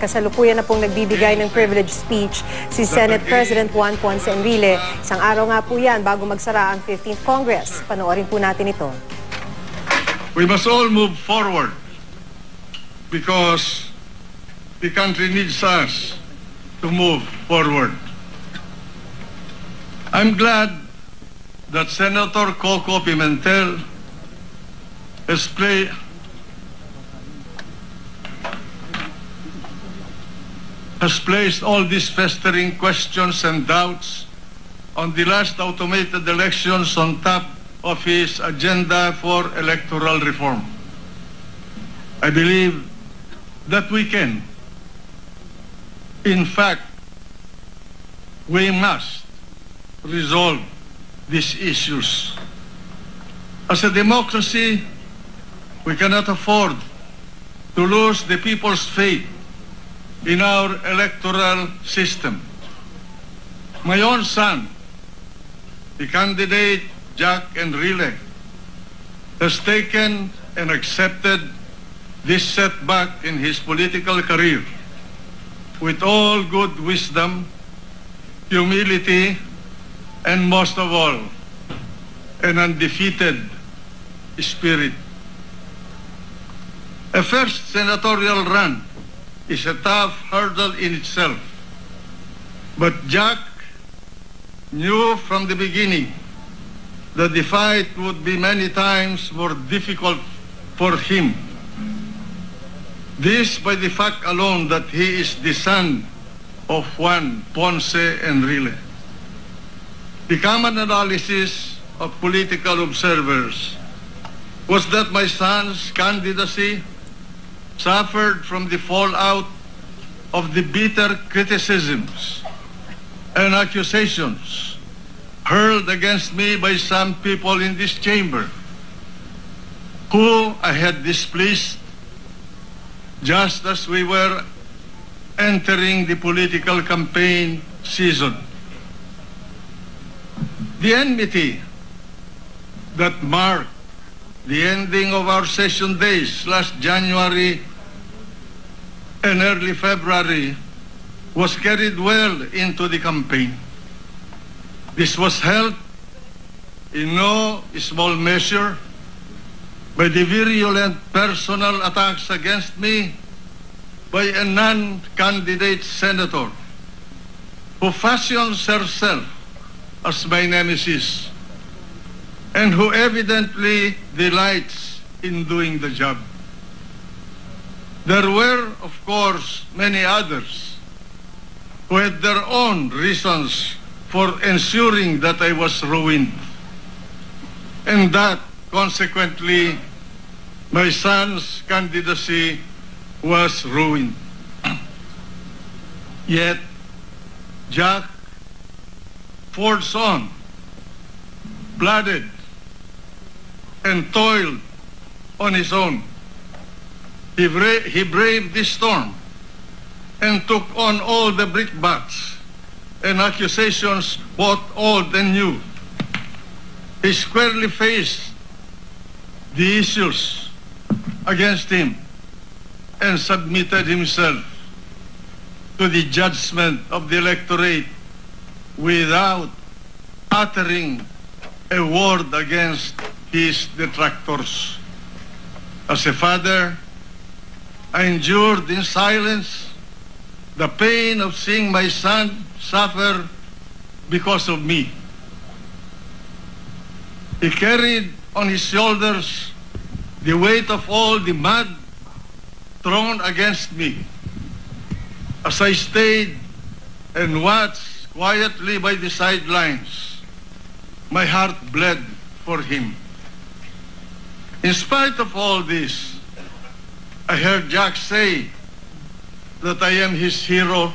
Kasalukuyan na pong nagbibigay ng privilege speech si Senate President Juan Ponce Enrile. Isang araw nga po yan bago magsara ang 15th Congress. Panoorin po natin ito. We must all move forward because the country needs us to move forward. I'm glad that Senator Coco Pimentel has placed all these festering questions and doubts on the last automated elections on top of his agenda for electoral reform. I believe that we can. In fact, we must resolve these issues. As a democracy, we cannot afford to lose the people's faith in our electoral system. My own son, the candidate Jack Enrile, has taken and accepted this setback in his political career with all good wisdom, humility, and most of all, an undefeated spirit. A first senatorial run is a tough hurdle in itself, but Jack knew from the beginning that the fight would be many times more difficult for him. This by the fact alone that he is the son of Juan Ponce Enrile. The common analysis of political observers was that my son's candidacy suffered from the fallout of the bitter criticisms and accusations hurled against me by some people in this chamber who I had displeased just as we were entering the political campaign season. The enmity that marked the ending of our session days last January and early February was carried well into the campaign. This was helped in no small measure by the virulent personal attacks against me by a non-candidate senator who fashions herself as my nemesis and who evidently delights in doing the job. There were, of course, many others who had their own reasons for ensuring that I was ruined, and that, consequently, my son's candidacy was ruined. Yet, Jack forged on, blooded, and toiled on his own. He braved the storm and took on all the brickbats and accusations, both old and new. He squarely faced the issues against him and submitted himself to the judgment of the electorate without uttering a word against his detractors. As a father, I endured in silence the pain of seeing my son suffer because of me. He carried on his shoulders the weight of all the mud thrown against me. As I stayed and watched quietly by the sidelines, my heart bled for him. In spite of all this, I heard Jack say that I am his hero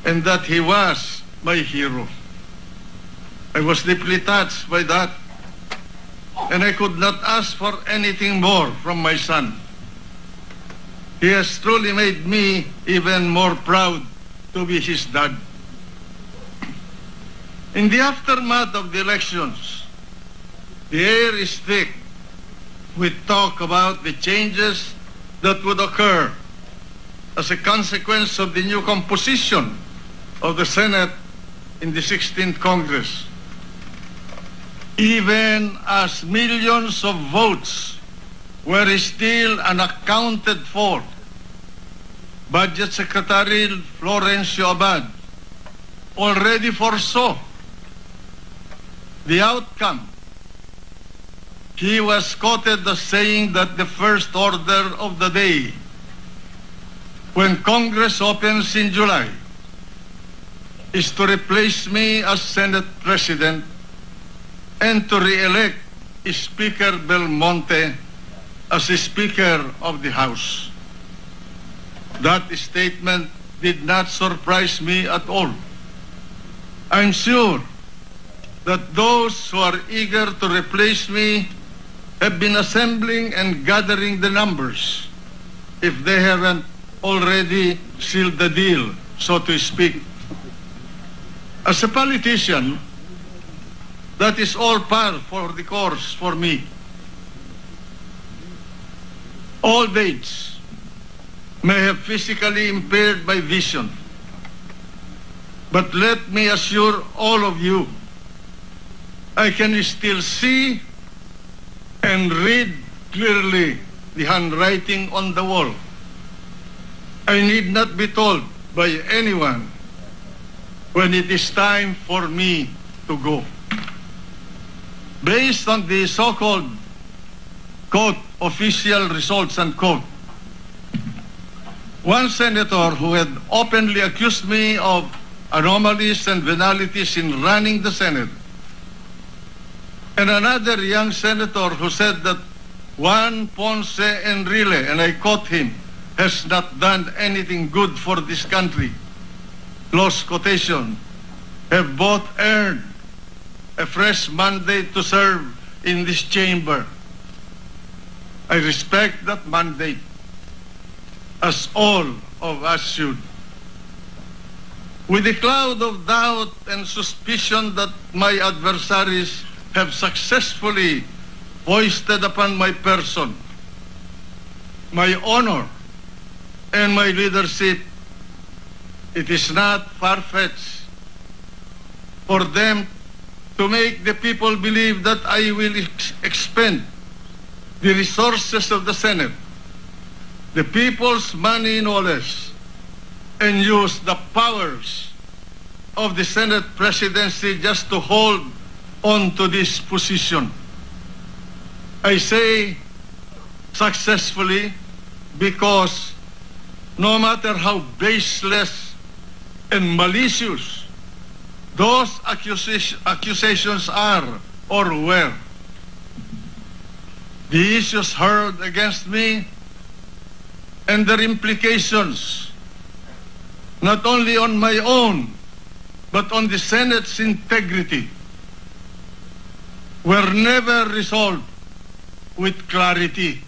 and that he was my hero. I was deeply touched by that, and I could not ask for anything more from my son. He has truly made me even more proud to be his dad. In the aftermath of the elections, the air is thick with talk about the changes that would occur as a consequence of the new composition of the Senate in the 16th Congress. Even as millions of votes were still unaccounted for, Budget Secretary Florencio Abad already foresaw the outcome. He was quoted as saying that the first order of the day when Congress opens in July is to replace me as Senate President and to re-elect Speaker Belmonte as Speaker of the House. That statement did not surprise me at all. I'm sure that those who are eager to replace me have been assembling and gathering the numbers, if they haven't already sealed the deal, so to speak. As a politician, that is all par for the course for me. Old age may have physically impaired my vision, but let me assure all of you, I can still see and read clearly the handwriting on the wall. I need not be told by anyone when it is time for me to go. Based on the so-called, quote, official results, unquote, one senator who had openly accused me of anomalies and venalities in running the Senate, and another young senator who said that Juan Ponce Enrile, and I quote him, has not done anything good for this country, close quotation, have both earned a fresh mandate to serve in this chamber. I respect that mandate, as all of us should. With the cloud of doubt and suspicion that my adversaries have successfully foisted upon my person, my honor, and my leadership, it is not far-fetched for them to make the people believe that I will expend the resources of the Senate, the people's money no less, and use the powers of the Senate presidency just to hold on to this position. I say successfully because no matter how baseless and malicious those accusations are or were, the issues heard against me and their implications, not only on my own, but on the Senate's integrity, were never resolved with clarity.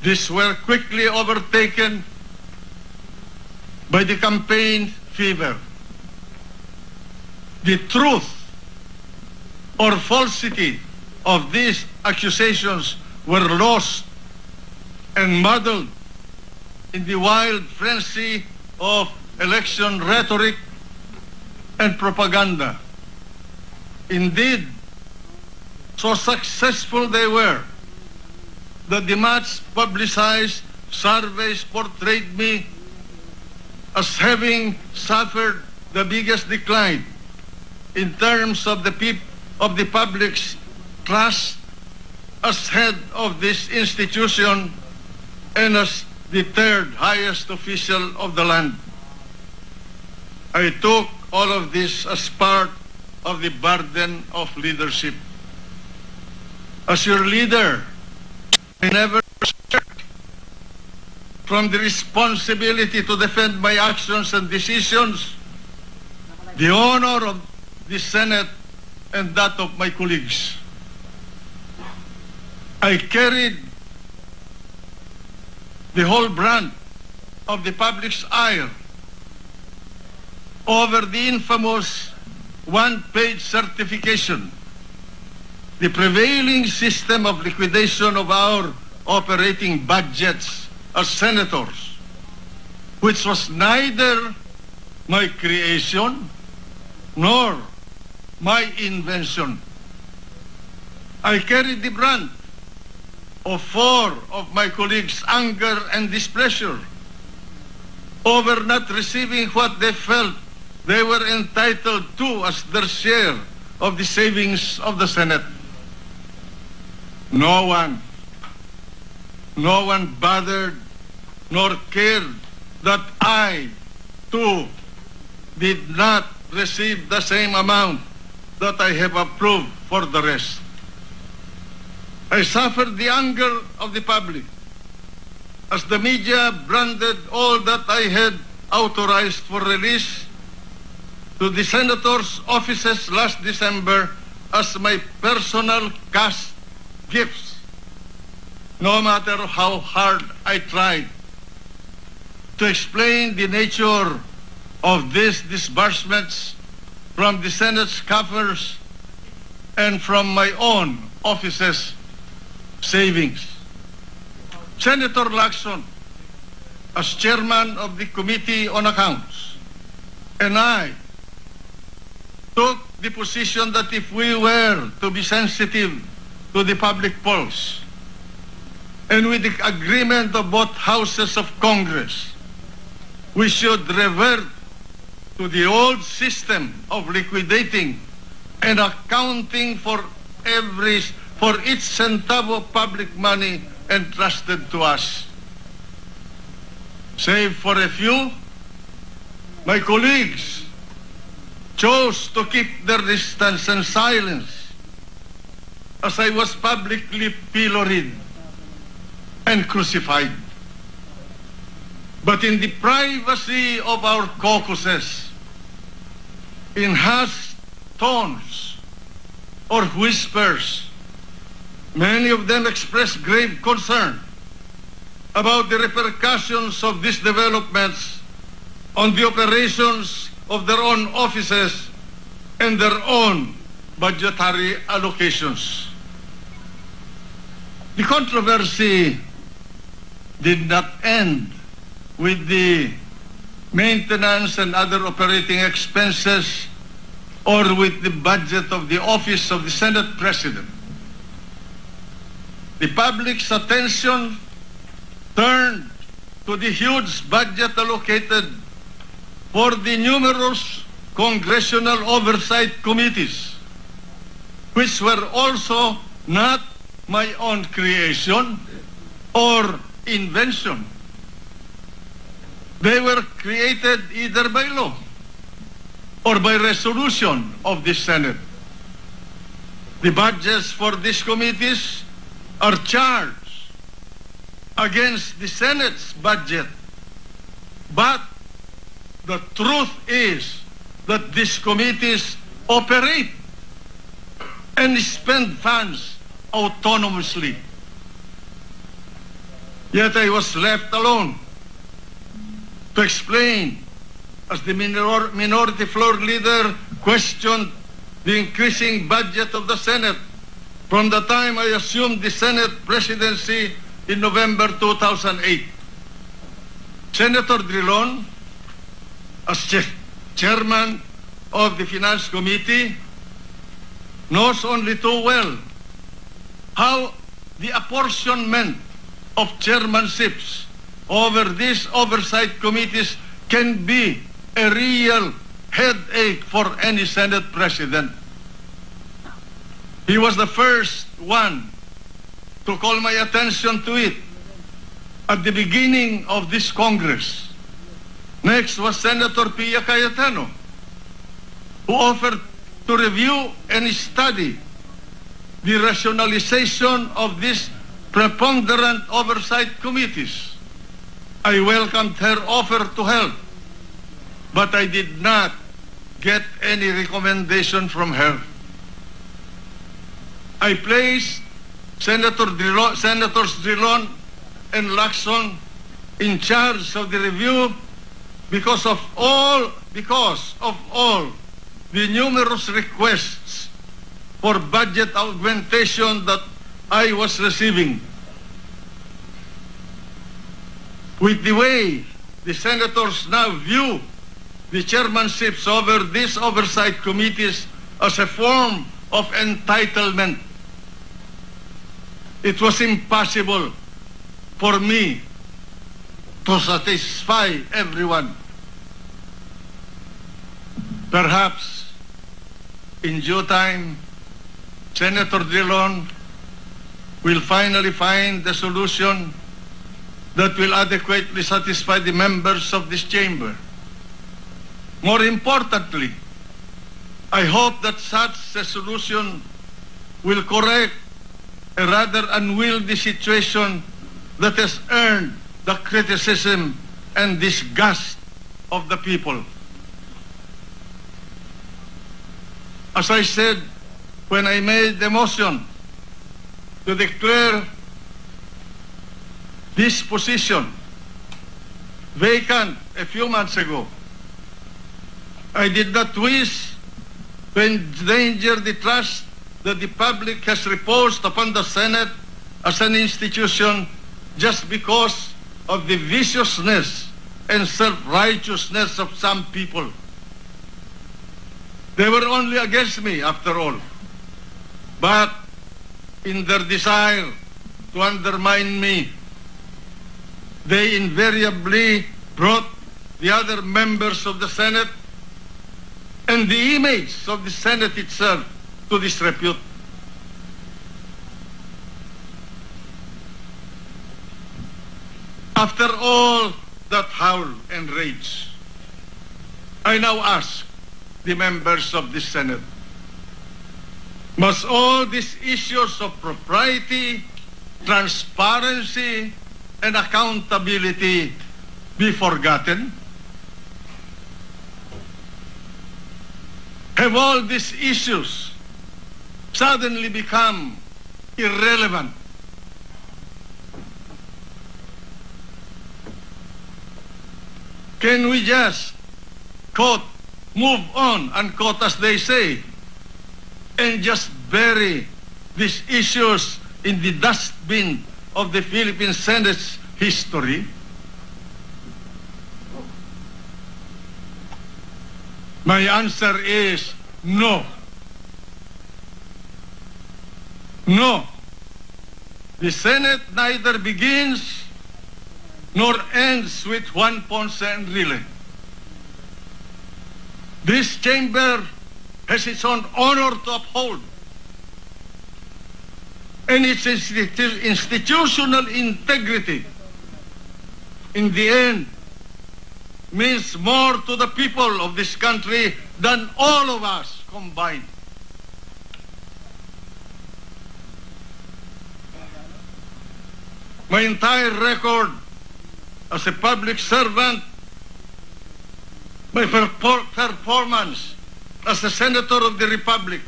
These were quickly overtaken by the campaign fever. The truth or falsity of these accusations were lost and muddled in the wild frenzy of election rhetoric and propaganda. Indeed, so successful they were that the much publicized surveys portrayed me as having suffered the biggest decline in terms of the public's trust as head of this institution and as the third highest official of the land. I took all of this as part of the burden of leadership. As your leader, I never shirked from the responsibility to defend my actions and decisions, the honor of the Senate and that of my colleagues. I carried the whole brunt of the public's ire over the infamous one-page certification, the prevailing system of liquidation of our operating budgets as senators, which was neither my creation nor my invention. I carried the brunt of 4 of my colleagues' anger and displeasure over not receiving what they felt they were entitled to as their share of the savings of the Senate. No one bothered nor cared that I, too, did not receive the same amount that I have approved for the rest. I suffered the anger of the public as the media branded all that I had authorized for release to the senators' offices last December as my personal cash gifts. No matter how hard I tried to explain the nature of these disbursements from the Senate's coffers and from my own office's savings. Senator Lacson, as chairman of the Committee on Accounts, and I took the position that if we were to be sensitive to the public pulse, and with the agreement of both houses of Congress, we should revert to the old system of liquidating and accounting for each centavo of public money entrusted to us. Save for a few, my colleagues chose to keep their distance and silence as I was publicly pilloried and crucified. But in the privacy of our caucuses, in hushed tones or whispers, many of them expressed grave concern about the repercussions of these developments on the operations of their own offices and their own budgetary allocations. The controversy did not end with the maintenance and other operating expenses or with the budget of the office of the Senate President. The public's attention turned to the huge budget allocated for the numerous congressional oversight committees, which were also not my own creation or invention. They were created either by law or by resolution of the Senate. The budgets for these committees are charged against the Senate's budget. But the truth is that these committees operate and spend funds autonomously. Yet I was left alone to explain as the minority floor leader questioned the increasing budget of the Senate from the time I assumed the Senate presidency in November 2008. Senator Drilon, as chairman of the Finance Committee, knows only too well how the apportionment of chairmanships over these oversight committees can be a real headache for any Senate president. He was the first one to call my attention to it at the beginning of this Congress. Next was Senator Pia Cayetano, who offered to review and study the rationalization of these preponderant oversight committees. I welcomed her offer to help, but I did not get any recommendation from her. I placed Senators Drilon and Lacson in charge of the review because of all the numerous requests for budget augmentation that I was receiving. With the way the senators now view the chairmanships over these oversight committees as a form of entitlement. It was impossible for me to satisfy everyone. Perhaps in due time, Senator Drilon will finally find the solution that will adequately satisfy the members of this chamber. More importantly, I hope that such a solution will correct a rather unwieldy situation that has earned the criticism and disgust of the people. As I said when I made the motion to declare this position vacant a few months ago, I did not wish to endanger the trust that the public has reposed upon the Senate as an institution just because of the viciousness and self-righteousness of some people. They were only against me, after all. But in their desire to undermine me, they invariably brought the other members of the Senate and the image of the Senate itself to disrepute. After all that howl and rage, I now ask the members of the Senate, must all these issues of propriety, transparency, and accountability be forgotten? Have all these issues suddenly become irrelevant? Can we just, quote, move on, unquote, as they say, and just bury these issues in the dustbin of the Philippine Senate's history? My answer is no. No. The Senate neither begins nor ends with Juan Ponce Enrile. This chamber has its own honor to uphold, and its institutional integrity, in the end, means more to the people of this country than all of us combined. My entire record as a public servant, my performance as a senator of the Republic,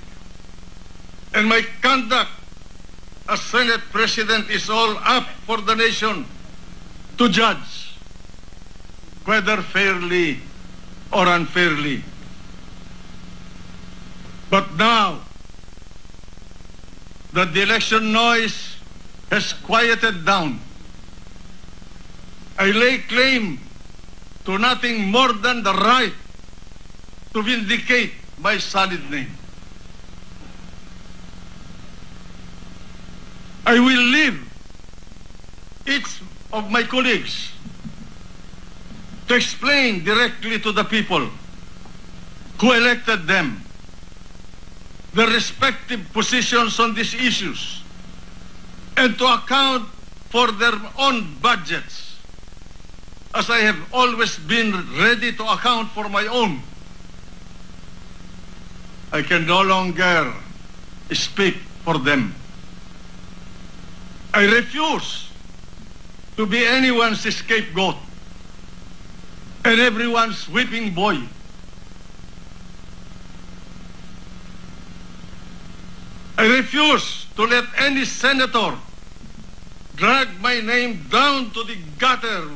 and my conduct as Senate President is all up for the nation to judge, whether fairly or unfairly. But now that the election noise has quieted down, I lay claim to nothing more than the right to vindicate my solid name. I will leave each of my colleagues to explain directly to the people who elected them their respective positions on these issues and to account for their own budgets, as I have always been ready to account for my own. I can no longer speak for them. I refuse to be anyone's scapegoat and everyone's whipping boy. I refuse to let any senator drag my name down to the gutter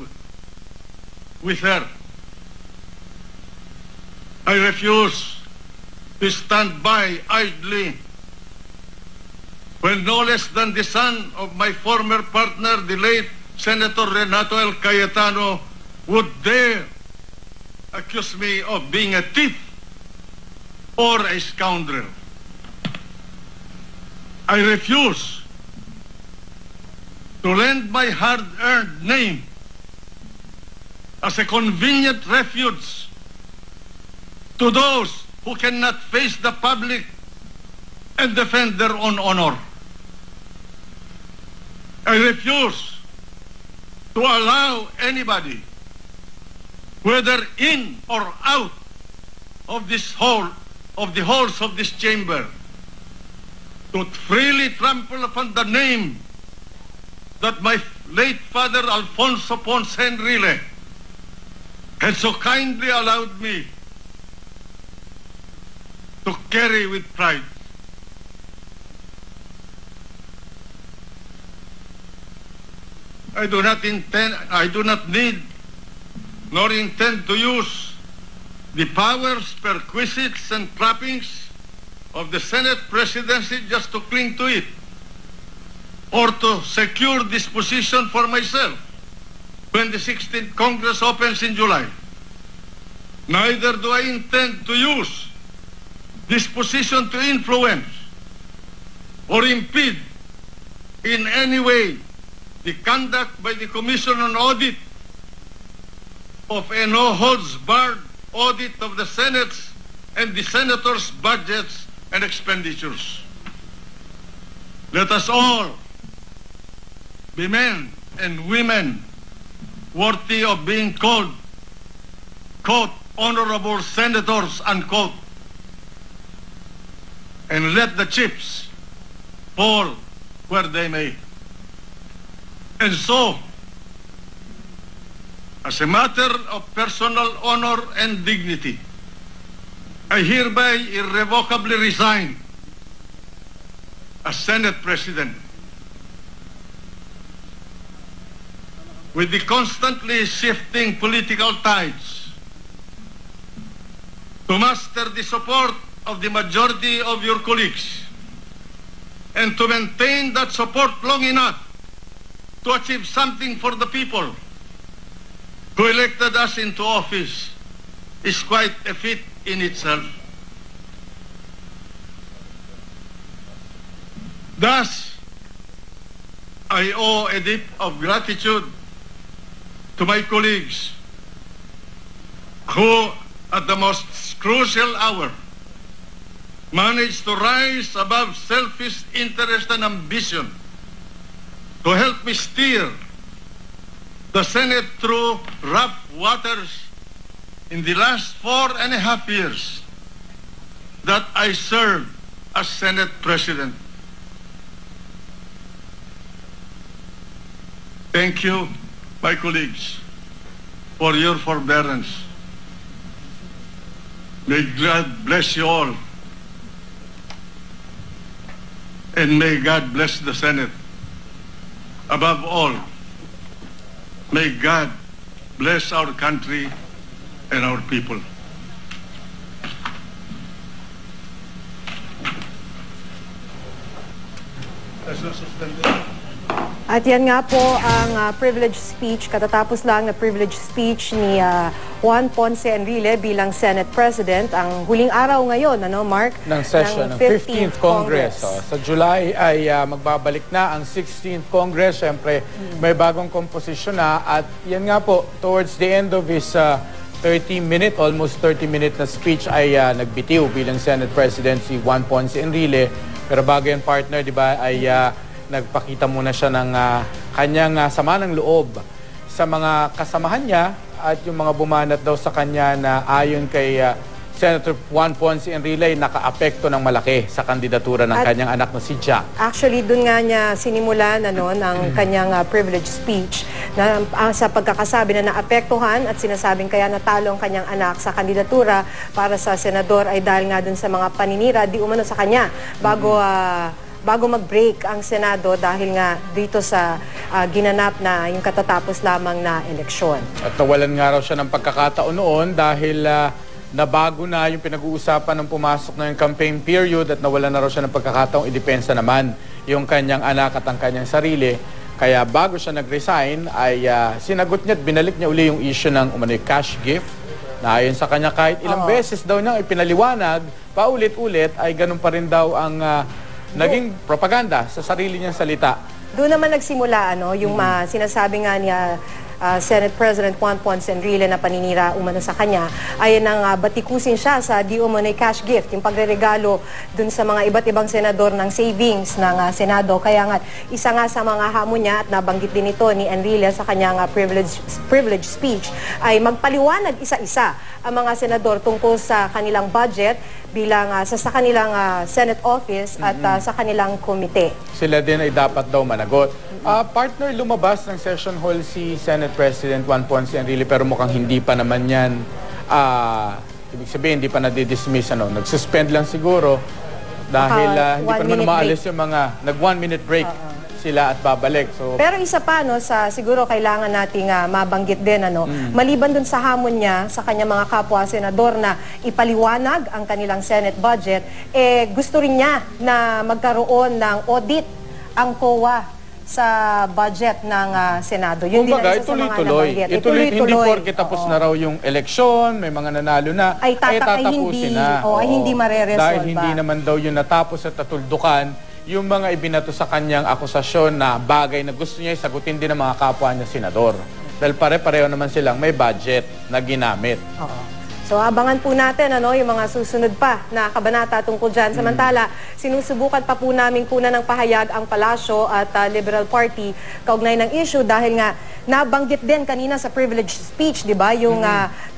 with her. I refuse to stand by idly when no less than the son of my former partner, the late Senator Renato L. Cayetano, would dare accuse me of being a thief or a scoundrel. I refuse to lend my hard-earned name as a convenient refuge to those who cannot face the public and defend their own honor. I refuse to allow anybody, whether in or out of this hall, of the halls of this chamber, to freely trample upon the name that my late father Alfonso Ponce Enrile had so kindly allowed me to carry with pride. I do not need nor intend to use the powers, perquisites, and trappings of the Senate presidency just to cling to it or to secure this position for myself when the 16th Congress opens in July. Neither do I intend to use this position to influence or impede in any way the conduct by the Commission on Audit of a no-holds-barred audit of the Senate's and the Senators' budgets and expenditures. Let us all be men and women worthy of being called, quote, honorable senators, unquote, and let the chips fall where they may. And so, as a matter of personal honor and dignity, I hereby irrevocably resign as Senate President. With the constantly shifting political tides, to muster the support of the majority of your colleagues, and to maintain that support long enough to achieve something for the people who elected us into office is quite a feat in itself. Thus, I owe a debt of gratitude to my colleagues who, at the most crucial hour, managed to rise above selfish interest and ambition to help me steer the Senate through rough waters in the last 4.5 years that I served as Senate President. Thank you, my colleagues, for your forbearance. May God bless you all, and may God bless the Senate. Above all, may God bless our country and our people. At yan nga po ang privilege speech, katatapos lang na privilege speech ni Juan Ponce Enrile bilang Senate President. Ang huling araw ngayon, ano, Mark? Ng session ng 15th Congress. Sa July ay magbabalik na ang 16th Congress. Siyempre, may bagong komposisyon na. At yan nga po, towards the end of his almost 30-minute na speech ay nagbitiw bilang Senate President si Juan Ponce Enrile. Pero bago yan, partner, di ba, ay nagpakita muna siya ng kanyang sama ng loob sa mga kasamahan niya at yung mga bumanat daw sa kanya na ayon kay Senator Juan Ponce Enrile naka-apekto ng malaki sa kandidatura ng kanyang anak na si Jack. Actually, dun nga niya sinimulan ng kanyang privilege speech na sa pagkakasabi na naapektuhan at sinasabing kaya natalo ang kanyang anak sa kandidatura para sa senador ay dahil nga dun sa mga paninira di umano sa kanya bago mag-break ang Senado dahil nga dito sa ginanap na yung katatapos lamang na eleksyon. At nawalan nga raw siya ng pagkakataon noon dahil nabago na yung pinag-uusapan ng pumasok na yung campaign period at nawalan na raw siya ng pagkakataong idepensa naman yung kanyang anak at ang kanyang sarili. Kaya bago siya nag-resign ay sinagot niya at binalik niya uli yung issue ng umano'y cash gift na ayon sa kanya kahit ilang beses daw niyang ipinaliwanag, paulit-ulit ay ganun pa rin daw ang naging propaganda sa sarili niyang salita. Doon naman nagsimula yung sinasabi nga niya Senate President Juan Ponce Enrile na paninira umano sa kanya ay nang batikusin siya sa di umano'y cash gift, yung pagreregalo dun sa mga iba't ibang senador ng savings ng Senado. Kaya nga, isa nga sa mga hamon niya at nabanggit din ito ni Enrile sa kanyang privilege speech ay magpaliwanag isa-isa ang mga senador tungkol sa kanilang budget bilang sa kanilang Senate office at sa kanilang komite. Sila din ay dapat daw managot. Partner, lumabas ng session hall si Senate President Juan Ponce Enrile pero mukhang hindi pa naman yan, ibig sabihin, hindi pa nadidismiss. Nag-suspend lang siguro dahil hindi pa naman maalis yung mga nag-1-minute break sila at babalik. So, pero isa pa, siguro kailangan nating mabanggit din, maliban dun sa hamon niya sa kanyang mga kapwa senador na ipaliwanag ang kanilang Senate budget, gusto rin niya na magkaroon ng audit ang COA sa budget ng Senado. Yun din ang isa sa mga nabanggit. Hindi porke tapos na raw yung eleksyon, may mga nanalo na, ay tatapusin na. Ay hindi mareresolve. Dahil hindi naman daw yun natapos at natuldukan yung mga ibinato sa kanyang akusasyon na bagay na gusto niya sagutin din ng mga kapwa niya senador. Dahil pare-pareho naman silang may budget na ginamit. So abangan po natin yung mga susunod pa na kabanata tungkol dyan. Samantala, sinusubukan pa po namin kunan ng pahayag ang Palasyo at Liberal Party kaugnay ng issue dahil nga nabanggit din kanina sa privilege speech, di ba? Yung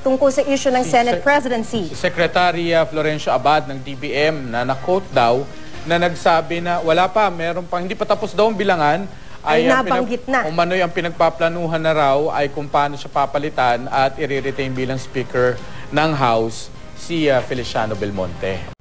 tungkol sa issue ng Senate presidency. Si Secretary Florencio Abad ng DBM na na-quote daw na nagsabi na wala pa, meron pang hindi pa tapos daw ang bilangan, ay nabanggit na. Umano'y ang pinagpaplanuhan na raw ay kung paano siya papalitan at i-retain bilang Speaker ng House si Feliciano Belmonte.